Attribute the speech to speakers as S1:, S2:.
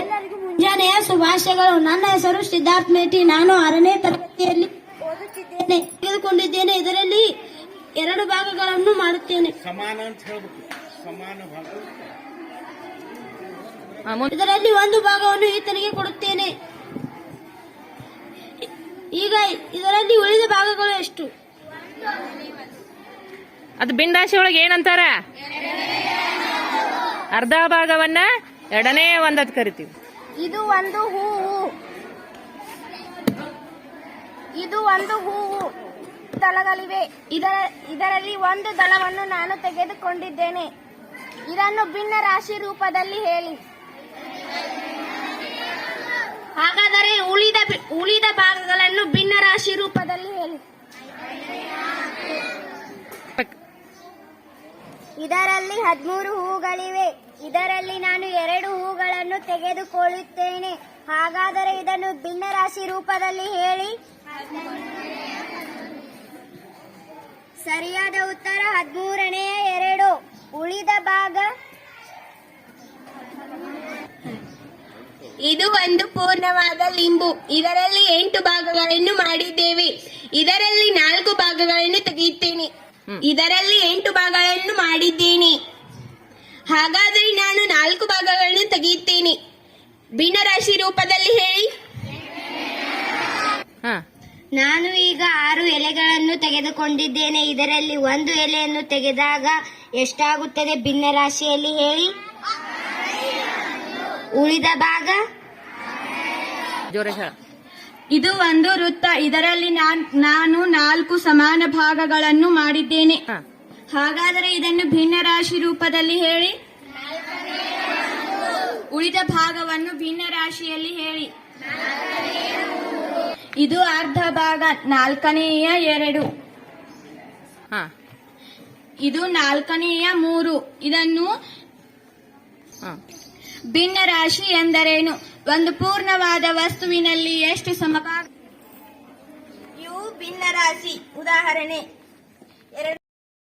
S1: ಎಲ್ಲರಿಗೂ ಮುಂಜಾನೆಯ ಶುಭಾಶಯಗಳು. ನನ್ನ ಹೆಸರು ಸಿದ್ಧಾರ್ಥ್ ಮೇಟಿ. ನಾನು 6ನೇ ತರಗತಿಯಲ್ಲಿ ಓದುತ್ತಿದ್ದೇನೆ. ತೆಗೆದುಕೊಂಡಿದ್ದೇನೆ. ಇದರಲ್ಲಿ 2 ಭಾಗಗಳನ್ನು ಮಾಡುತ್ತೇನೆ. ಇದರಲ್ಲಿ 1 ಭಾಗವನ್ನು ಈತನಿಗೆ ಕೊಡುತ್ತೇನೆ. ಈಗ ಇದರಲ್ಲಿ ಉಳಿದ ಭಾಗಗಳು ಎಷ್ಟು?
S2: ಅದು ಭಿನ್ನರಾಶಿ ಒಳಗೆ ಏನಂತಾರ? ಅರ್ಧ ಭಾಗವನ್ನ ಎರಡನೇ ಒಂದತ್ ಕರಿತೀವಿ.
S1: ಇದು ಒಂದು ಹೂವು. ದಳಗಳಿವೆ. ಇದರಲ್ಲಿ 1 ದಳವನ್ನು ನಾನು ತೆಗೆದುಕೊಂಡಿದ್ದೇನೆ. ಇದನ್ನು ಭಿನ್ನ ರಾಶಿ ರೂಪದಲ್ಲಿ ಹೇಳಿ. ಹಾಗಾದರೆ ಉಳಿದ ಭಾಗಗಳನ್ನು ಭಿನ್ನ ರಾಶಿ ರೂಪದಲ್ಲಿ ಹೇಳಿ. ಇದರಲ್ಲಿ 13 ಹೂವುಗಳಿವೆ. ಇದರಲ್ಲಿ ನಾನು 2 ಹೂವುಗಳನ್ನು ತೆಗೆದುಕೊಳ್ಳುತ್ತೇನೆ. ಹಾಗಾದರೆ ಇದನ್ನು ಭಿನ್ನ ರಾಶಿ ರೂಪದಲ್ಲಿ ಹೇಳಿ. ಸರಿಯಾದ ಉತ್ತರ 13ನೇ 2. ಉಳಿದ ಭಾಗ ಇದು ಒಂದು ಪೂರ್ಣವಾದ ಲಿಂಬು. ಇದರಲ್ಲಿ 8 ಭಾಗಗಳನ್ನು ಮಾಡಿದ್ದೇವೆ. ಇದರಲ್ಲಿ 4 ಭಾಗಗಳನ್ನು ತೆಗೆಯುತ್ತೇನೆ. ಇದರಲ್ಲಿ 8 ಭಾಗಗಳನ್ನು ಮಾಡಿದ್ದೇನೆ. ಹಾಗಾದರೆ ನಾನು 4 ಭಾಗಗಳನ್ನು ತೆಗೆಯುತ್ತೇನೆ. ಭಿನ್ನರಾಶಿ ರೂಪದಲ್ಲಿ ಹೇಳಿ. ನಾನು ಈಗ 6 ಎಲೆಗಳನ್ನು ತೆಗೆದುಕೊಂಡಿದ್ದೇನೆ. ಇದರಲ್ಲಿ 1 ಎಲೆಯನ್ನು ತೆಗೆದಾಗ ಎಷ್ಟಾಗುತ್ತದೆ ಭಿನ್ನರಾಶಿಯಲ್ಲಿ ಹೇಳಿ. ಉಳಿದ ಭಾಗ ಇದು ಒಂದು ವೃತ್ತ. ಇದರಲ್ಲಿ ನಾನು 4 ಸಮಾನ ಭಾಗಗಳನ್ನು ಮಾಡಿದ್ದೇನೆ. ಹಾಗಾದರೆ ಇದನ್ನು ಭಿನ್ನರಾಶಿ ರೂಪದಲ್ಲಿ ಹೇಳಿ. ಉಳಿದ ಭಾಗವನ್ನು ಭಿನ್ನ ರಾಶಿಯಲ್ಲಿ ಹೇಳಿ. ಇದು ಅರ್ಧ ಭಾಗ 4ನೇಯ 2. ಇದು 4ನೇಯ 3. ಇದನ್ನು ಭಿನ್ನ ರಾಶಿ ಎಂದರೇನು? ಒಂದು ಪೂರ್ಣವಾದ ವಸ್ತುವಿನಲ್ಲಿ ಎಷ್ಟು ಸಮಭಾಗ? ಇವು ಭಿನ್ನ ರಾಶಿ. ಉದಾಹರಣೆ 2